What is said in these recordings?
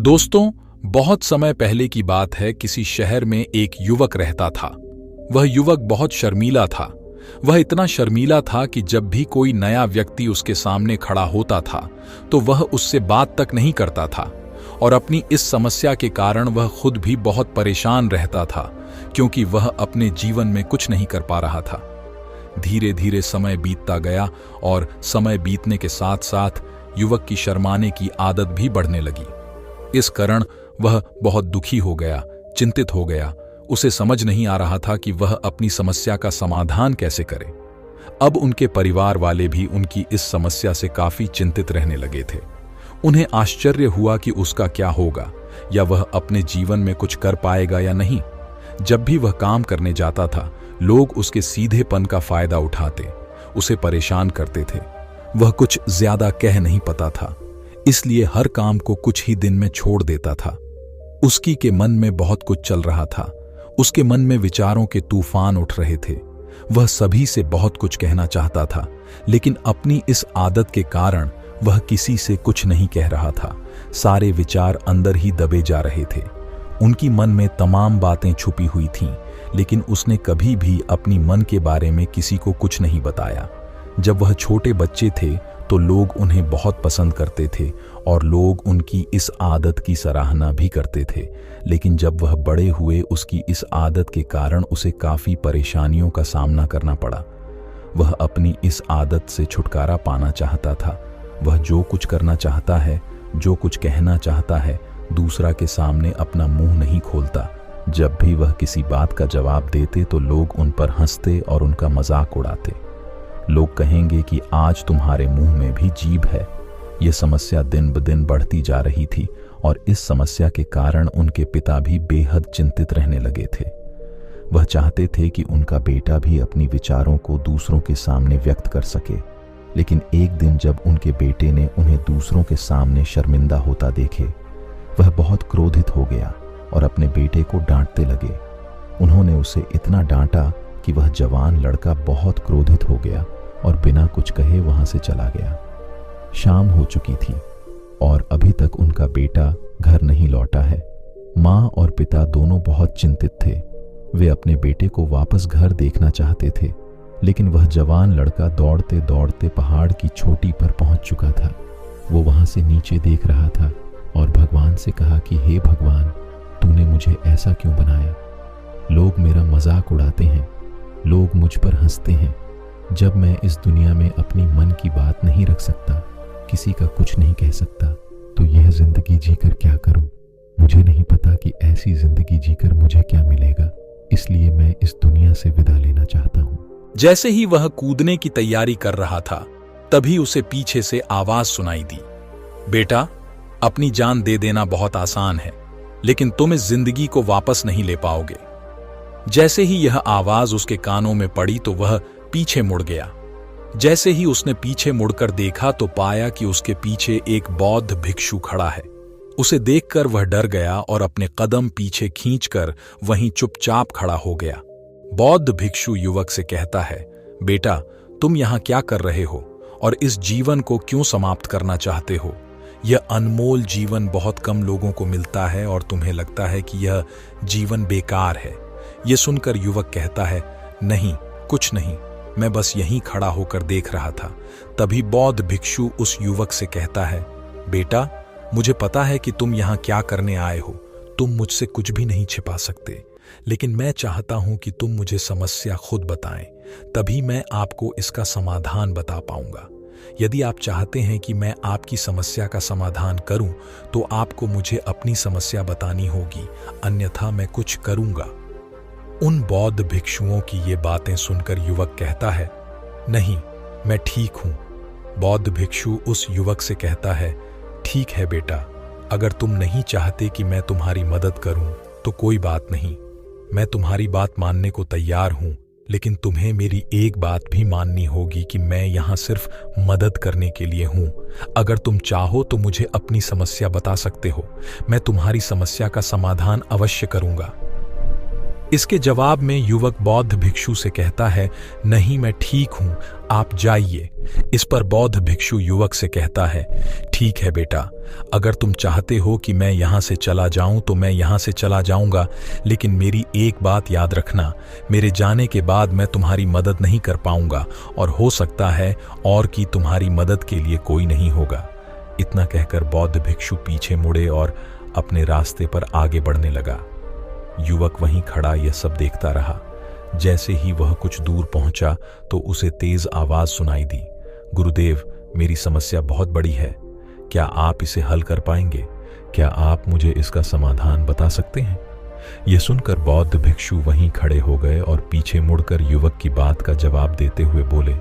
दोस्तों, बहुत समय पहले की बात है। किसी शहर में एक युवक रहता था। वह युवक बहुत शर्मीला था। वह इतना शर्मीला था कि जब भी कोई नया व्यक्ति उसके सामने खड़ा होता था तो वह उससे बात तक नहीं करता था। और अपनी इस समस्या के कारण वह खुद भी बहुत परेशान रहता था, क्योंकि वह अपने जीवन में कुछ नहीं कर पा रहा था। धीरे धीरे समय बीतता गया और समय बीतने के साथ साथ युवक की शर्माने की आदत भी बढ़ने लगी। इस कारण वह बहुत दुखी हो गया, चिंतित हो गया। उसे समझ नहीं आ रहा था कि वह अपनी समस्या का समाधान कैसे करे। अब उनके परिवार वाले भी उनकी इस समस्या से काफी चिंतित रहने लगे थे। उन्हें आश्चर्य हुआ कि उसका क्या होगा, या वह अपने जीवन में कुछ कर पाएगा या नहीं। जब भी वह काम करने जाता था, लोग उसके सीधेपन का फायदा उठाते, उसे परेशान करते थे। वह कुछ ज्यादा कह नहीं पाता था, इसलिए हर काम को कुछ ही दिन में छोड़ देता था। उसकी के मन में बहुत कुछ चल रहा था। उसके मन में विचारों के तूफान उठ रहे थे। वह सभी से बहुत कुछ कहना चाहता था, लेकिन अपनी इस आदत के कारण वह किसी से कुछ नहीं कह रहा था। सारे विचार अंदर ही दबे जा रहे थे। उनकी मन में तमाम बातें छुपी हुई थीं, लेकिन उसने कभी भी अपनी मन के बारे में किसी को कुछ नहीं बताया। जब वह छोटे बच्चे थे तो लोग उन्हें बहुत पसंद करते थे और लोग उनकी इस आदत की सराहना भी करते थे। लेकिन जब वह बड़े हुए, उसकी इस आदत के कारण उसे काफी परेशानियों का सामना करना पड़ा। वह अपनी इस आदत से छुटकारा पाना चाहता था। वह जो कुछ करना चाहता है, जो कुछ कहना चाहता है, दूसरा के सामने अपना मुंह नहीं खोलता। जब भी वह किसी बात का जवाब देते तो लोग उन पर हंसते और उनका मजाक उड़ाते। लोग कहेंगे कि आज तुम्हारे मुंह में भी जीभ है। यह समस्या दिन ब दिन बढ़ती जा रही थी और इस समस्या के कारण उनके पिता भी बेहद चिंतित रहने लगे थे। वह चाहते थे कि उनका बेटा भी अपनी विचारों को दूसरों के सामने व्यक्त कर सके। लेकिन एक दिन जब उनके बेटे ने उन्हें दूसरों के सामने शर्मिंदा होता देखे, वह बहुत क्रोधित हो गया और अपने बेटे को डांटने लगे। उन्होंने उसे इतना डांटा कि वह जवान लड़का बहुत क्रोधित हो गया और बिना कुछ कहे वहां से चला गया। शाम हो चुकी थी और अभी तक उनका बेटा घर नहीं लौटा है। माँ और पिता दोनों बहुत चिंतित थे। वे अपने बेटे को वापस घर देखना चाहते थे, लेकिन वह जवान लड़का दौड़ते दौड़ते पहाड़ की चोटी पर पहुंच चुका था। वो वहां से नीचे देख रहा था और भगवान से कहा कि हे भगवान, तूने मुझे ऐसा क्यों बनाया? लोग मेरा मजाक उड़ाते हैं, लोग मुझ पर हंसते हैं। जब मैं इस दुनिया में अपनी मन की बात नहीं रख सकता, किसी का कुछ नहीं कह सकता, तो यह जिंदगी जीकर क्या करूं? मुझे नहीं पता कि ऐसी जिंदगी जीकर मुझे क्या मिलेगा, इसलिए मैं इस दुनिया से विदा लेना चाहता हूं। जैसे ही वह कूदने की तैयारी कर रहा था, तभी उसे पीछे से आवाज सुनाई दी, बेटा, अपनी जान दे देना बहुत आसान है, लेकिन तुम इस जिंदगी को वापस नहीं ले पाओगे। जैसे ही यह आवाज उसके कानों में पड़ी तो वह पीछे मुड़ गया। जैसे ही उसने पीछे मुड़कर देखा तो पाया कि उसके पीछे एक बौद्ध भिक्षु खड़ा है। उसे देखकर वह डर गया और अपने कदम पीछे खींचकर वहीं चुपचाप खड़ा हो गया। बौद्ध भिक्षु युवक से कहता है, बेटा, तुम यहां क्या कर रहे हो और इस जीवन को क्यों समाप्त करना चाहते हो? यह अनमोल जीवन बहुत कम लोगों को मिलता है और तुम्हें लगता है कि यह जीवन बेकार है। यह सुनकर युवक कहता है, नहीं, कुछ नहीं, मैं बस यहीं खड़ा होकर देख रहा था। तभी बौद्ध भिक्षु उस युवक से कहता है, बेटा, मुझे पता है कि तुम यहाँ क्या करने आए हो। तुम मुझसे कुछ भी नहीं छिपा सकते, लेकिन मैं चाहता हूं कि तुम मुझे समस्या खुद बताएं, तभी मैं आपको इसका समाधान बता पाऊंगा। यदि आप चाहते हैं कि मैं आपकी समस्या का समाधान करूं, तो आपको मुझे अपनी समस्या बतानी होगी, अन्यथा मैं कुछ करूंगा। उन बौद्ध भिक्षुओं की ये बातें सुनकर युवक कहता है, नहीं, मैं ठीक हूं। बौद्ध भिक्षु उस युवक से कहता है, ठीक है बेटा, अगर तुम नहीं चाहते कि मैं तुम्हारी मदद करूं तो कोई बात नहीं, मैं तुम्हारी बात मानने को तैयार हूं, लेकिन तुम्हें मेरी एक बात भी माननी होगी कि मैं यहां सिर्फ मदद करने के लिए हूं। अगर तुम चाहो तो मुझे अपनी समस्या बता सकते हो, मैं तुम्हारी समस्या का समाधान अवश्य करूंगा। इसके जवाब में युवक बौद्ध भिक्षु से कहता है, नहीं मैं ठीक हूं, आप जाइए। इस पर बौद्ध भिक्षु युवक से कहता है, ठीक है बेटा, अगर तुम चाहते हो कि मैं यहां से चला जाऊं तो मैं यहां से चला जाऊंगा, लेकिन मेरी एक बात याद रखना, मेरे जाने के बाद मैं तुम्हारी मदद नहीं कर पाऊंगा और हो सकता है और कि तुम्हारी मदद के लिए कोई नहीं होगा। इतना कहकर बौद्ध भिक्षु पीछे मुड़े और अपने रास्ते पर आगे बढ़ने लगा। युवक वहीं खड़ा यह सब देखता रहा। जैसे ही वह कुछ दूर पहुंचा तो उसे तेज आवाज सुनाई दी, गुरुदेव, मेरी समस्या बहुत बड़ी है, क्या आप इसे हल कर पाएंगे? क्या आप मुझे इसका समाधान बता सकते हैं? यह सुनकर बौद्ध भिक्षु वहीं खड़े हो गए और पीछे मुड़कर युवक की बात का जवाब देते हुए बोले,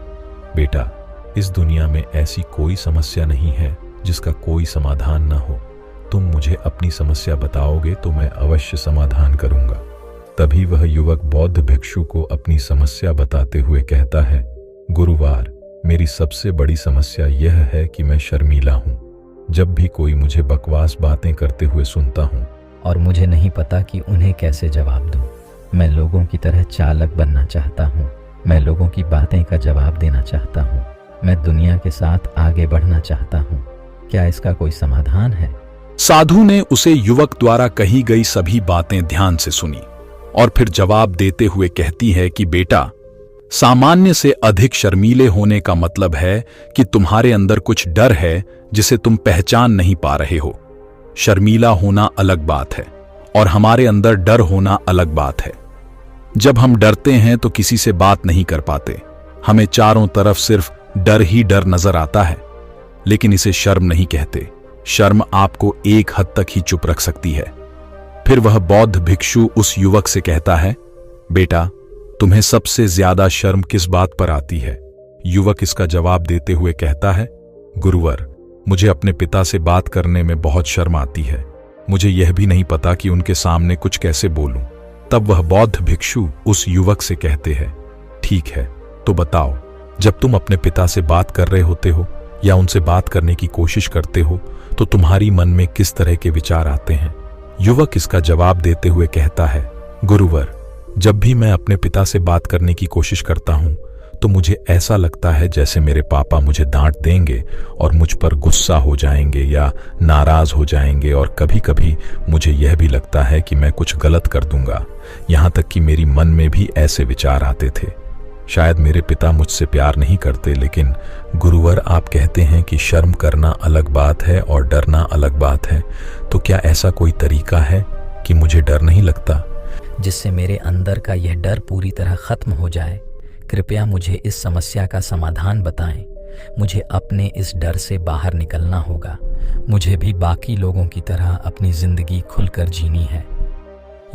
बेटा, इस दुनिया में ऐसी कोई समस्या नहीं है जिसका कोई समाधान न हो। तुम मुझे अपनी समस्या बताओगे तो मैं अवश्य समाधान करूंगा। तभी वह युवक बौद्ध भिक्षु को अपनी समस्या बताते हुए कहता है, गुरुवार, मेरी सबसे बड़ी समस्या यह है कि मैं शर्मीला हूँ। जब भी कोई मुझे बकवास बातें करते हुए सुनता हूँ और मुझे नहीं पता कि उन्हें कैसे जवाब दूं। मैं लोगों की तरह चालाक बनना चाहता हूँ। मैं लोगों की बातें का जवाब देना चाहता हूँ। मैं दुनिया के साथ आगे बढ़ना चाहता हूँ। क्या इसका कोई समाधान है? साधु ने उसे युवक द्वारा कही गई सभी बातें ध्यान से सुनी और फिर जवाब देते हुए कहती है कि बेटा, सामान्य से अधिक शर्मीले होने का मतलब है कि तुम्हारे अंदर कुछ डर है जिसे तुम पहचान नहीं पा रहे हो। शर्मीला होना अलग बात है और हमारे अंदर डर होना अलग बात है। जब हम डरते हैं तो किसी से बात नहीं कर पाते, हमें चारों तरफ सिर्फ डर ही डर नजर आता है, लेकिन इसे शर्म नहीं कहते। शर्म आपको एक हद तक ही चुप रख सकती है। फिर वह बौद्ध भिक्षु उस युवक से कहता है, बेटा, तुम्हें सबसे ज्यादा शर्म किस बात पर आती है? युवक इसका जवाब देते हुए कहता है, गुरुवर, मुझे अपने पिता से बात करने में बहुत शर्म आती है। मुझे यह भी नहीं पता कि उनके सामने कुछ कैसे बोलूं। तब वह बौद्ध भिक्षु उस युवक से कहते हैं, ठीक है, तो बताओ, जब तुम अपने पिता से बात कर रहे होते हो या उनसे बात करने की कोशिश करते हो तो तुम्हारी मन में किस तरह के विचार आते हैं? युवक इसका जवाब देते हुए कहता है, गुरुवर, जब भी मैं अपने पिता से बात करने की कोशिश करता हूं तो मुझे ऐसा लगता है जैसे मेरे पापा मुझे डांट देंगे और मुझ पर गुस्सा हो जाएंगे या नाराज हो जाएंगे, और कभी कभी मुझे यह भी लगता है कि मैं कुछ गलत कर दूंगा। यहां तक कि मेरी मन में भी ऐसे विचार आते थे। शायद मेरे पिता मुझसे प्यार नहीं करते, लेकिन गुरुवर, आप कहते हैं कि शर्म करना अलग बात है और डरना अलग बात है, तो क्या ऐसा कोई तरीका है कि मुझे डर नहीं लगता, जिससे मेरे अंदर का यह डर पूरी तरह खत्म हो जाए? कृपया मुझे इस समस्या का समाधान बताएं। मुझे अपने इस डर से बाहर निकलना होगा। मुझे भी बाकी लोगों की तरह अपनी जिंदगी खुलकर जीनी है।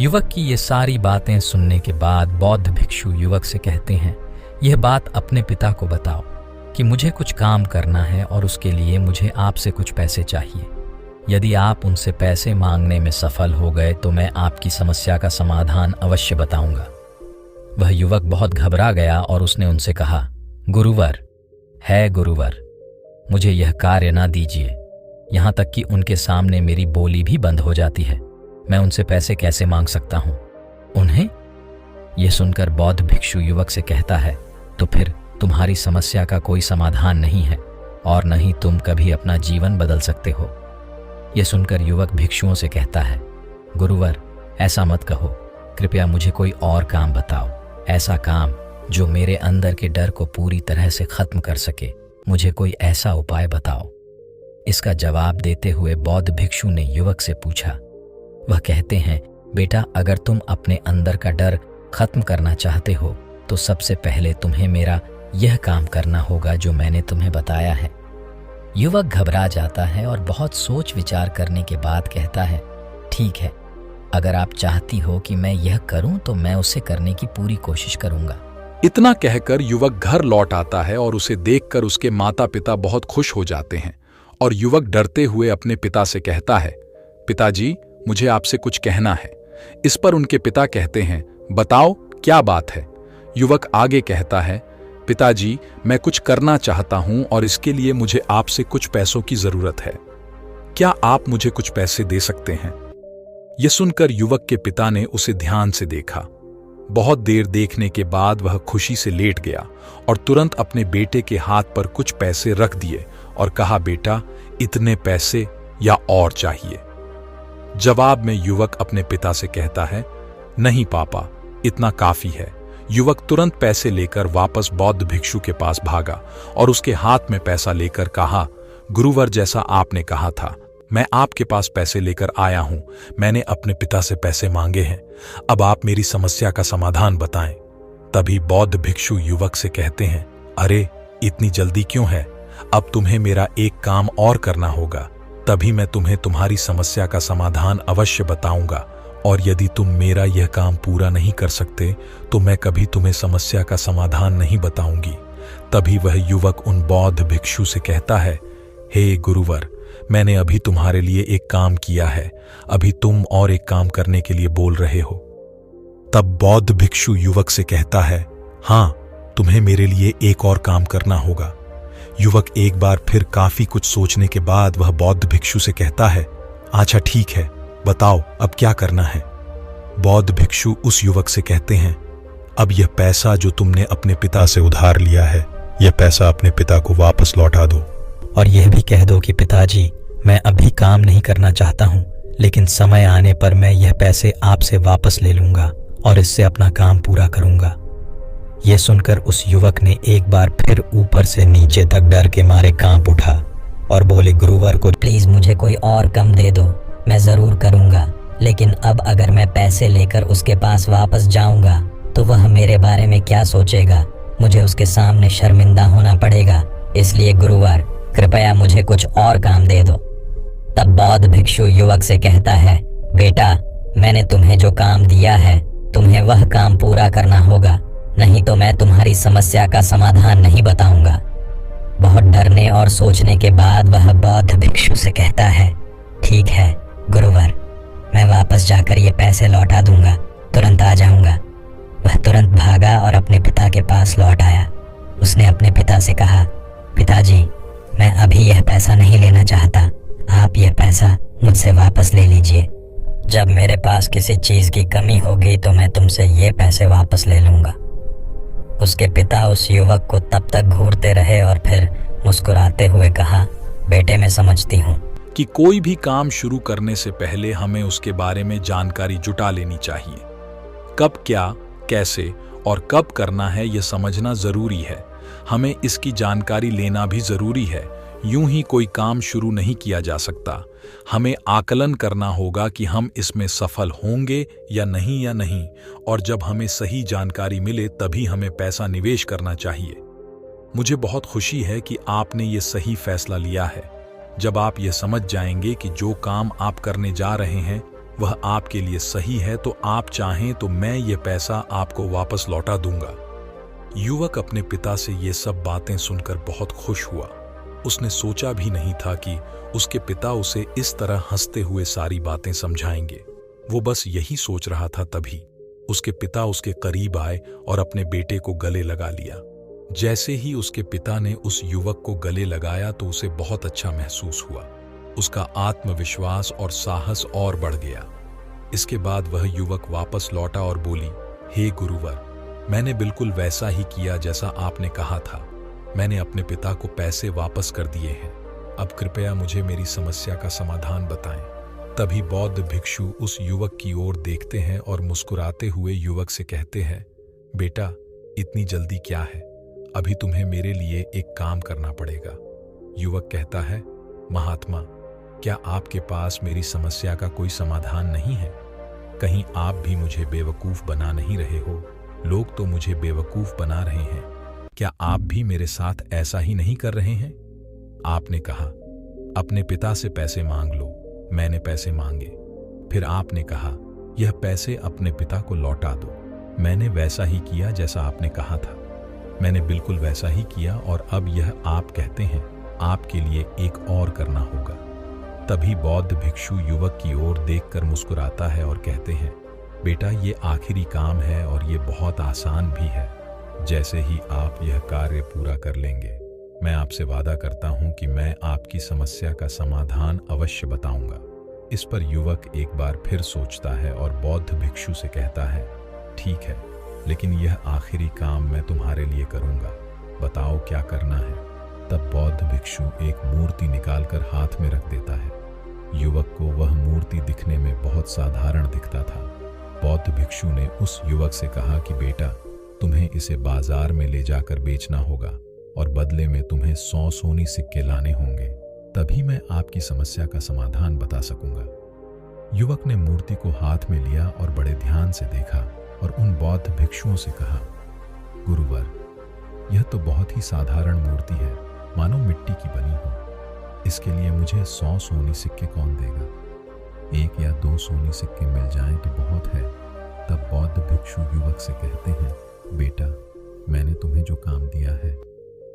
युवक की ये सारी बातें सुनने के बाद बौद्ध भिक्षु युवक से कहते हैं, यह बात अपने पिता को बताओ कि मुझे कुछ काम करना है और उसके लिए मुझे आपसे कुछ पैसे चाहिए। यदि आप उनसे पैसे मांगने में सफल हो गए तो मैं आपकी समस्या का समाधान अवश्य बताऊंगा। वह युवक बहुत घबरा गया और उसने उनसे कहा, गुरुवर, मुझे यह कार्य ना दीजिए। यहां तक कि उनके सामने मेरी बोली भी बंद हो जाती है। मैं उनसे पैसे कैसे मांग सकता हूं? उन्हें? यह सुनकर बौद्ध भिक्षु युवक से कहता है, तो फिर तुम्हारी समस्या का कोई समाधान नहीं है और न ही तुम कभी अपना जीवन बदल सकते हो। यह सुनकर युवक भिक्षुओं से कहता है, गुरुवर, ऐसा मत कहो। कृपया मुझे कोई और काम बताओ, ऐसा काम जो मेरे अंदर के डर को पूरी तरह से खत्म कर सके। मुझे कोई ऐसा उपाय बताओ। इसका जवाब देते हुए बौद्ध भिक्षु ने युवक से पूछा। वह कहते हैं, बेटा, अगर तुम अपने अंदर का डर खत्म करना चाहते हो तो सबसे पहले तुम्हें मेरा यह काम करना होगा जो मैंने तुम्हें बताया है। युवक घबरा जाता है और बहुत सोच विचार करने के बाद कहता है, ठीक है, अगर आप चाहती हो कि मैं यह करूं तो मैं उसे करने की पूरी कोशिश करूंगा। इतना कहकर युवक घर लौट आता है और उसे देखकर उसके माता पिता बहुत खुश हो जाते हैं और युवक डरते हुए अपने पिता से कहता है, पिताजी, मुझे आपसे कुछ कहना है। इस पर उनके पिता कहते हैं, बताओ क्या बात है। युवक आगे कहता है, पिताजी, मैं कुछ करना चाहता हूं और इसके लिए मुझे आपसे कुछ पैसों की जरूरत है। क्या आप मुझे कुछ पैसे दे सकते हैं? यह सुनकर युवक के पिता ने उसे ध्यान से देखा बहुत देर देखने के बाद वह खुशी से लेट गया और तुरंत अपने बेटे के हाथ पर कुछ पैसे रख दिए और कहा, बेटा, इतने पैसे या और चाहिए? जवाब में युवक अपने पिता से कहता है, नहीं पापा, इतना काफी है। युवक तुरंत पैसे लेकर वापस बौद्ध भिक्षु के पास भागा और उसके हाथ में पैसा लेकर कहा, गुरुवर, जैसा आपने कहा था, मैं आपके पास पैसे लेकर आया हूं। मैंने अपने पिता से पैसे मांगे हैं। अब आप मेरी समस्या का समाधान बताएं। तभी बौद्ध भिक्षु युवक से कहते हैं, अरे, इतनी जल्दी क्यों है? अब तुम्हें मेरा एक काम और करना होगा, तभी मैं तुम्हें तुम्हारी समस्या का समाधान अवश्य बताऊंगा। और यदि तुम मेरा यह काम पूरा नहीं कर सकते तो मैं कभी तुम्हें समस्या का समाधान नहीं बताऊंगी। तभी वह युवक उन बौद्ध भिक्षु से कहता है, हे गुरुवर, मैंने अभी तुम्हारे लिए एक काम किया है, अभी तुम और एक काम करने के लिए बोल रहे हो। तब बौद्ध भिक्षु युवक से कहता है, हाँ, तुम्हें मेरे लिए एक और काम करना होगा। युवक एक बार फिर काफी कुछ सोचने के बाद वह बौद्ध भिक्षु से कहता है, अच्छा ठीक है, बताओ अब क्या करना है। बौद्ध भिक्षु उस युवक से कहते हैं, अब यह पैसा जो तुमने अपने पिता से उधार लिया है, यह पैसा अपने पिता को वापस लौटा दो। और यह भी कह दो कि पिताजी, मैं अभी काम नहीं करना चाहता हूँ, लेकिन समय आने पर मैं यह पैसे आपसे वापस ले लूंगा और इससे अपना काम पूरा करूंगा। यह सुनकर उस युवक ने एक बार फिर ऊपर से नीचे तक डर के मारे कांप उठा और बोले, गुरुवर को प्लीज मुझे कोई और कम दे दो, मैं जरूर करूंगा, लेकिन अब अगर मैं पैसे लेकर उसके पास वापस जाऊंगा तो वह मेरे बारे में क्या सोचेगा? मुझे उसके सामने शर्मिंदा होना पड़ेगा। इसलिए गुरुवर, कृपया मुझे कुछ और काम दे दो। तब बौद्ध भिक्षु युवक से कहता है, बेटा, मैंने तुम्हें जो काम दिया है, तुम्हें वह काम पूरा करना होगा, नहीं तो मैं तुम्हारी समस्या का समाधान नहीं बताऊंगा। बहुत डरने और सोचने के बाद वह बौद्ध भिक्षु से कहता है, ठीक है गुरुवर, मैं वापस जाकर ये पैसे लौटा दूंगा, तुरंत आ जाऊंगा। वह तुरंत भागा और अपने पिता के पास लौट आया। उसने अपने पिता से कहा, पिताजी, मैं अभी यह पैसा नहीं लेना चाहता, आप यह पैसा मुझसे वापस ले लीजिए। जब मेरे पास किसी चीज की कमी होगी तो मैं तुमसे ये पैसे वापस ले लूंगा। उसके पिता उस युवक को तब तक घूरते रहे और फिर मुस्कुराते हुए कहा, बेटे, मैं समझती हूँ कि कोई भी काम शुरू करने से पहले हमें उसके बारे में जानकारी जुटा लेनी चाहिए। कब क्या, कैसे और कब करना है, यह समझना जरूरी है। हमें इसकी जानकारी लेना भी जरूरी है। यूं ही कोई काम शुरू नहीं किया जा सकता। हमें आकलन करना होगा कि हम इसमें सफल होंगे या नहीं, और जब हमें सही जानकारी मिले तभी हमें पैसा निवेश करना चाहिए। मुझे बहुत खुशी है कि आपने ये सही फैसला लिया है। जब आप ये समझ जाएंगे कि जो काम आप करने जा रहे हैं वह आपके लिए सही है, तो आप चाहें तो मैं ये पैसा आपको वापस लौटा दूंगा। युवक अपने पिता से ये सब बातें सुनकर बहुत खुश हुआ। उसने सोचा भी नहीं था कि उसके पिता उसे इस तरह हंसते हुए सारी बातें समझाएंगे। वो बस यही सोच रहा था। तभी उसके पिता उसके करीब आए और अपने बेटे को गले लगा लिया। जैसे ही उसके पिता ने उस युवक को गले लगाया तो उसे बहुत अच्छा महसूस हुआ। उसका आत्मविश्वास और साहस और बढ़ गया। इसके बाद वह युवक वापस लौटा और बोली, हे गुरुवर, मैंने बिल्कुल वैसा ही किया जैसा आपने कहा था। मैंने अपने पिता को पैसे वापस कर दिए हैं। अब कृपया मुझे मेरी समस्या का समाधान बताएं। तभी बौद्ध भिक्षु उस युवक की ओर देखते हैं और मुस्कुराते हुए युवक से कहते हैं, बेटा, इतनी जल्दी क्या है? अभी तुम्हें मेरे लिए एक काम करना पड़ेगा। युवक कहता है, महात्मा, क्या आपके पास मेरी समस्या का कोई समाधान नहीं है? कहीं आप भी मुझे बेवकूफ बना नहीं रहे हो? लोग तो मुझे बेवकूफ बना रहे हैं। क्या आप भी मेरे साथ ऐसा ही नहीं कर रहे हैं? आपने कहा, अपने पिता से पैसे मांग लो। मैंने पैसे मांगे। फिर आपने कहा, यह पैसे अपने पिता को लौटा दो। मैंने वैसा ही किया जैसा आपने कहा था। मैंने बिल्कुल वैसा ही किया और अब यह आप कहते हैं आपके लिए एक और करना होगा। तभी बौद्ध भिक्षु युवक की ओर देखकर मुस्कुराता है और कहते हैं, बेटा, ये आखिरी काम है और ये बहुत आसान भी है। जैसे ही आप यह कार्य पूरा कर लेंगे, मैं आपसे वादा करता हूं कि मैं आपकी समस्या का समाधान अवश्य बताऊंगा। इस पर युवक एक बार फिर सोचता है और बौद्ध भिक्षु से कहता है, ठीक है, लेकिन यह आखिरी काम मैं तुम्हारे लिए करूंगा, बताओ क्या करना है। तब बौद्ध भिक्षु एक मूर्ति निकालकर हाथ में रख देता है। युवक को वह मूर्ति दिखने में बहुत साधारण दिखता था। बौद्ध भिक्षु ने उस युवक से कहा कि बेटा, तुम्हें इसे बाजार में ले जाकर बेचना होगा और बदले में तुम्हें 100 सोनी सिक्के लाने होंगे, तभी मैं आपकी समस्या का समाधान बता सकूंगा। युवक ने मूर्ति को हाथ में लिया और बड़े ध्यान से देखा और उन बौद्ध भिक्षुओं से कहा, गुरुवर, यह तो बहुत ही साधारण मूर्ति है, मानो मिट्टी की बनी हो। इसके लिए मुझे 100 सोनी सिक्के कौन देगा? 1 या 2 सोनी सिक्के मिल जाएं तो बहुत है। तब बौद्ध भिक्षु युवक से कहते हैं, बेटा, मैंने तुम्हें जो काम दिया है,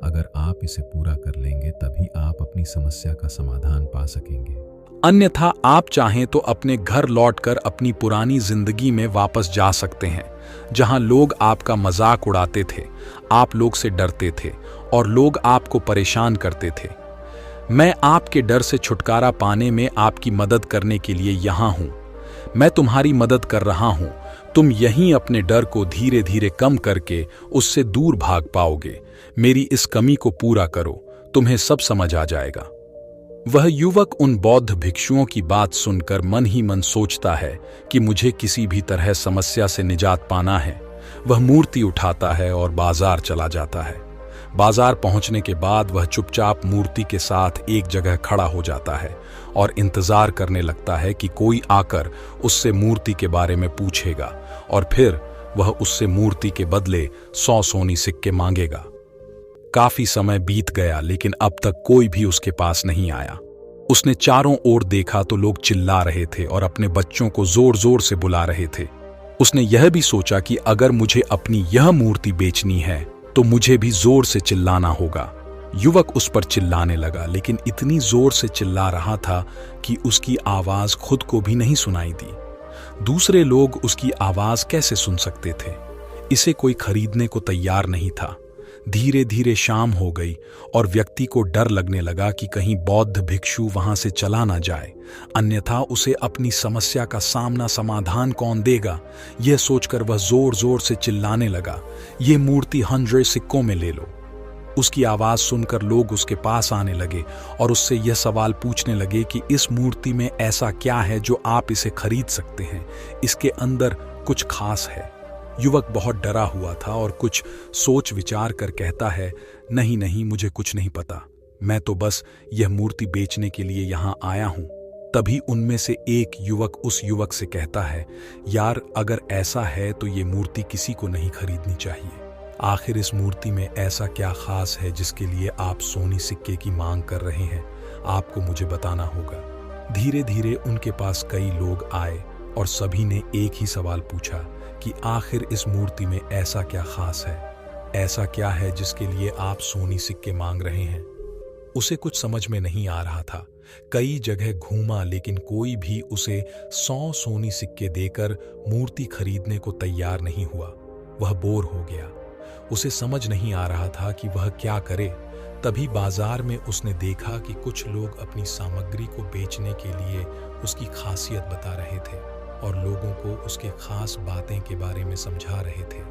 अगर आप इसे पूरा कर लेंगे तभी आप अपनी समस्या का समाधान पा सकेंगे। अन्यथा आप चाहें तो अपने घर लौटकर अपनी पुरानी जिंदगी में वापस जा सकते हैं, जहां लोग आपका मजाक उड़ाते थे, आप लोग से डरते थे और लोग आपको परेशान करते थे। मैं आपके डर से छुटकारा पाने में आपकी मदद करने के लिए यहां हूं। मैं तुम्हारी मदद कर रहा हूं। तुम यहीं अपने डर को धीरे धीरे कम करके उससे दूर भाग पाओगे। मेरी इस कमी को पूरा करो, तुम्हें सब समझ आ जाएगा। वह युवक उन बौद्ध भिक्षुओं की बात सुनकर मन ही मन सोचता है कि मुझे किसी भी तरह समस्या से निजात पाना है। वह मूर्ति उठाता है और बाजार चला जाता है। बाजार पहुंचने के बाद वह चुपचाप मूर्ति के साथ एक जगह खड़ा हो जाता है और इंतजार करने लगता है कि कोई आकर उससे मूर्ति के बारे में पूछेगा और फिर वह उससे मूर्ति के बदले 100 सोनी सिक्के मांगेगा। काफी समय बीत गया, लेकिन अब तक कोई भी उसके पास नहीं आया। उसने चारों ओर देखा तो लोग चिल्ला रहे थे और अपने बच्चों को जोर जोर से बुला रहे थे। उसने यह भी सोचा कि अगर मुझे अपनी यह मूर्ति बेचनी है तो मुझे भी जोर से चिल्लाना होगा। युवक उस पर चिल्लाने लगा, लेकिन इतनी जोर से चिल्ला रहा था कि उसकी आवाज खुद को भी नहीं सुनाई दी। दूसरे लोग उसकी आवाज कैसे सुन सकते थे? इसे कोई खरीदने को तैयार नहीं था। धीरे धीरे शाम हो गई और व्यक्ति को डर लगने लगा कि कहीं बौद्ध भिक्षु वहां से चला ना जाए, अन्यथा उसे अपनी समस्या का समाधान कौन देगा। यह सोचकर वह जोर जोर से चिल्लाने लगा, ये मूर्ति 100 सिक्कों में ले लो। उसकी आवाज सुनकर लोग उसके पास आने लगे और उससे यह सवाल पूछने लगे कि इस मूर्ति में ऐसा क्या है जो आप इसे खरीद सकते हैं, इसके अंदर कुछ खास है। युवक बहुत डरा हुआ था और कुछ सोच विचार कर कहता है, नहीं नहीं, मुझे कुछ नहीं पता, मैं तो बस यह मूर्ति बेचने के लिए यहाँ आया हूँ। तभी उनमें से एक युवक उस युवक से कहता है, यार, अगर ऐसा है तो ये मूर्ति किसी को नहीं खरीदनी चाहिए। आखिर इस मूर्ति में ऐसा क्या खास है जिसके लिए आप सोनी सिक्के की मांग कर रहे हैं? आपको मुझे बताना होगा। धीरे धीरे उनके पास कई लोग आए और सभी ने एक ही सवाल पूछा कि आखिर इस मूर्ति में ऐसा क्या खास है, ऐसा क्या है जिसके लिए आप सोनी सिक्के मांग रहे हैं? उसे कुछ समझ में नहीं आ रहा था। कई जगह घूमा, लेकिन कोई भी उसे 100 सोनी सिक्के देकर मूर्ति खरीदने को तैयार नहीं हुआ। वह बोर हो गया। उसे समझ नहीं आ रहा था कि वह क्या करे। तभी बाजार में उसने देखा कि कुछ लोग अपनी सामग्री को बेचने के लिए उसकी खासियत बता रहे थे और लोगों को उसके खास बातें के बारे में समझा रहे थे।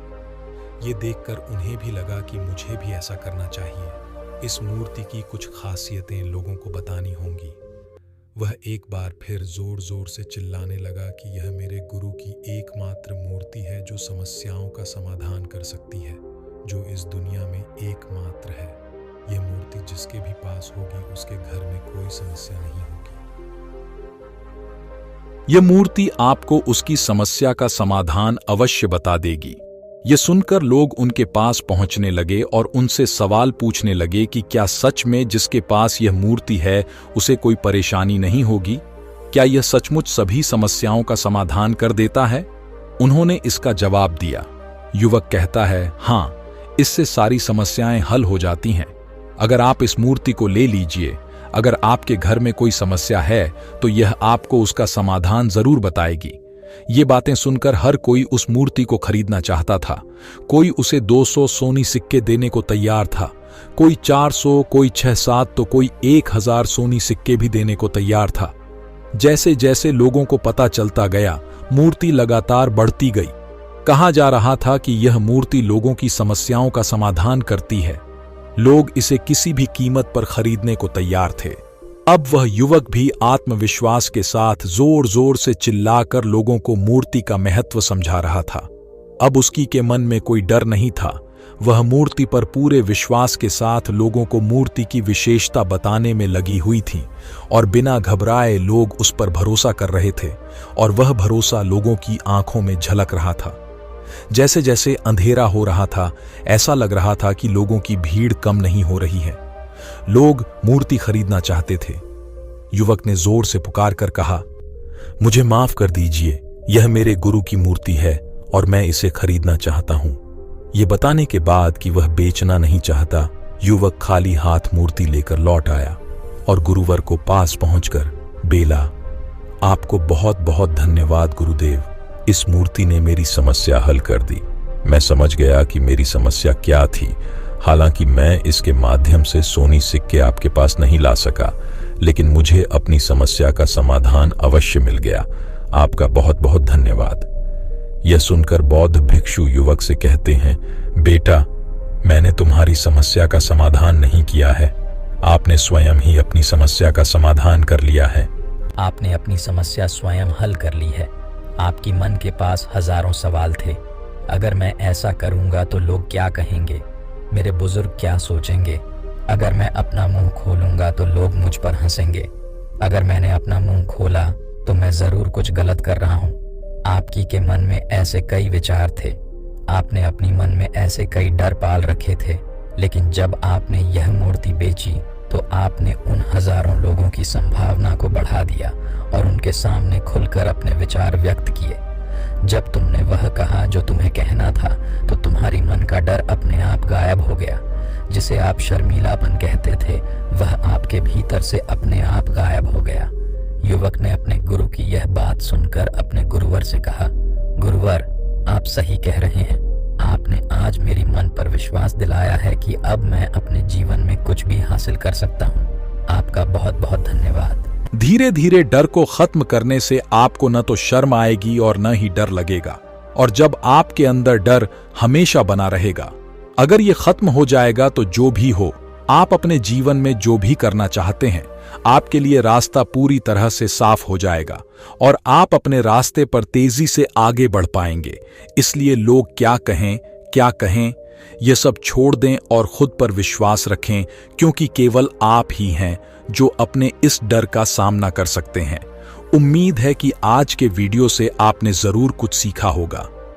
ये देखकर उन्हें भी लगा कि मुझे भी ऐसा करना चाहिए। इस मूर्ति की कुछ खासियतें लोगों को बतानी होंगी। वह एक बार फिर जोर जोर से चिल्लाने लगा कि यह मेरे गुरु की एकमात्र मूर्ति है जो समस्याओं का समाधान कर सकती है, जो इस दुनिया में एकमात्र है। यह मूर्ति जिसके भी पास होगी उसके घर में कोई समस्या नहीं होगी। यह मूर्ति आपको उसकी समस्या का समाधान अवश्य बता देगी। यह सुनकर लोग उनके पास पहुंचने लगे और उनसे सवाल पूछने लगे कि क्या सच में जिसके पास यह मूर्ति है उसे कोई परेशानी नहीं होगी? क्या यह सचमुच सभी समस्याओं का समाधान कर देता है? उन्होंने इसका जवाब दिया। युवक कहता है, हाँ, इससे सारी समस्याएं हल हो जाती हैं। अगर आप इस मूर्ति को ले लीजिए, अगर आपके घर में कोई समस्या है तो यह आपको उसका समाधान जरूर बताएगी। ये बातें सुनकर हर कोई उस मूर्ति को खरीदना चाहता था। कोई उसे 200 सोनी सिक्के देने को तैयार था, कोई 400, कोई 6-7 तो कोई 1000 सोनी सिक्के भी देने को तैयार था। जैसे जैसे लोगों को पता चलता गया, मूर्ति लगातार बढ़ती गई। कहा जा रहा था कि यह मूर्ति लोगों की समस्याओं का समाधान करती है। लोग इसे किसी भी कीमत पर खरीदने को तैयार थे। अब वह युवक भी आत्मविश्वास के साथ जोर जोर से चिल्लाकर लोगों को मूर्ति का महत्व समझा रहा था। अब उसकी के मन में कोई डर नहीं था। वह मूर्ति पर पूरे विश्वास के साथ लोगों को मूर्ति की विशेषता बताने में लगी हुई थी और बिना घबराए लोग उस पर भरोसा कर रहे थे और वह भरोसा लोगों की आंखों में झलक रहा था। जैसे जैसे अंधेरा हो रहा था, ऐसा लग रहा था कि लोगों की भीड़ कम नहीं हो रही है। लोग मूर्ति खरीदना चाहते थे। युवक ने जोर से पुकार कर कहा, मुझे माफ कर दीजिए, यह मेरे गुरु की मूर्ति है और मैं इसे खरीदना चाहता हूं। ये बताने के बाद कि वह बेचना नहीं चाहता, युवक खाली हाथ मूर्ति लेकर लौट आया और गुरुवर को पास पहुंचकर बेला, आपको बहुत बहुत धन्यवाद गुरुदेव, इस मूर्ति ने मेरी समस्या हल कर दी। मैं समझ गया कि मेरी समस्या क्या थी। हालांकि मैं इसके माध्यम से सोनी सिक्के आपके पास नहीं ला सका, लेकिन मुझे अपनी समस्या का समाधान अवश्य मिल गया। आपका बहुत बहुत धन्यवाद। यह सुनकर बौद्ध भिक्षु युवक से कहते हैं, बेटा, मैंने तुम्हारी समस्या का समाधान नहीं किया है, आपने स्वयं ही अपनी समस्या का समाधान कर लिया है। आपने अपनी समस्या स्वयं हल कर ली है। आपकी मन के पास हजारों सवाल थे। अगर मैं ऐसा करूंगा तो लोग क्या कहेंगे, मेरे बुजुर्ग क्या सोचेंगे, अगर मैं अपना मुंह खोलूंगा तो लोग मुझ पर हंसेंगे, अगर मैंने अपना मुंह खोला तो मैं जरूर कुछ गलत कर रहा हूं। आपकी के मन में ऐसे कई विचार थे, आपने अपनी मन में ऐसे कई डर पाल रखे थे, लेकिन जब आपने यह मूर्ति बेची तो आपने उन हजारों लोगों की संभावना को बढ़ा दिया और उनके सामने खुलकर अपने विचार व्यक्त किए। जब तुमने वह कहा जो तुम्हें कहना था तो तुम्हारी मन का डर अपने आप गायब हो गया। जिसे आप शर्मीलापन कहते थे वह आपके भीतर से अपने आप गायब हो गया। युवक ने अपने गुरु की यह बात सुनकर अपने गुरुवर से कहा, गुरुवर, आप सही कह रहे हैं। आपने आज मेरी मन पर विश्वास दिलाया है कि अब मैं अपने जीवन में कुछ भी हासिल कर सकता हूँ। आपका बहुत बहुत धन्यवाद। धीरे धीरे डर को खत्म करने से आपको न तो शर्म आएगी और न ही डर लगेगा, और जब आपके अंदर डर हमेशा बना रहेगा, अगर ये खत्म हो जाएगा तो जो भी हो, आप अपने जीवन में जो भी करना चाहते हैं, आपके लिए रास्ता पूरी तरह से साफ हो जाएगा और आप अपने रास्ते पर तेजी से आगे बढ़ पाएंगे। इसलिए लोग क्या कहें, ये सब छोड़ दें और खुद पर विश्वास रखें, क्योंकि केवल आप ही हैं जो अपने इस डर का सामना कर सकते हैं। उम्मीद है कि आज के वीडियो से आपने जरूर कुछ सीखा होगा।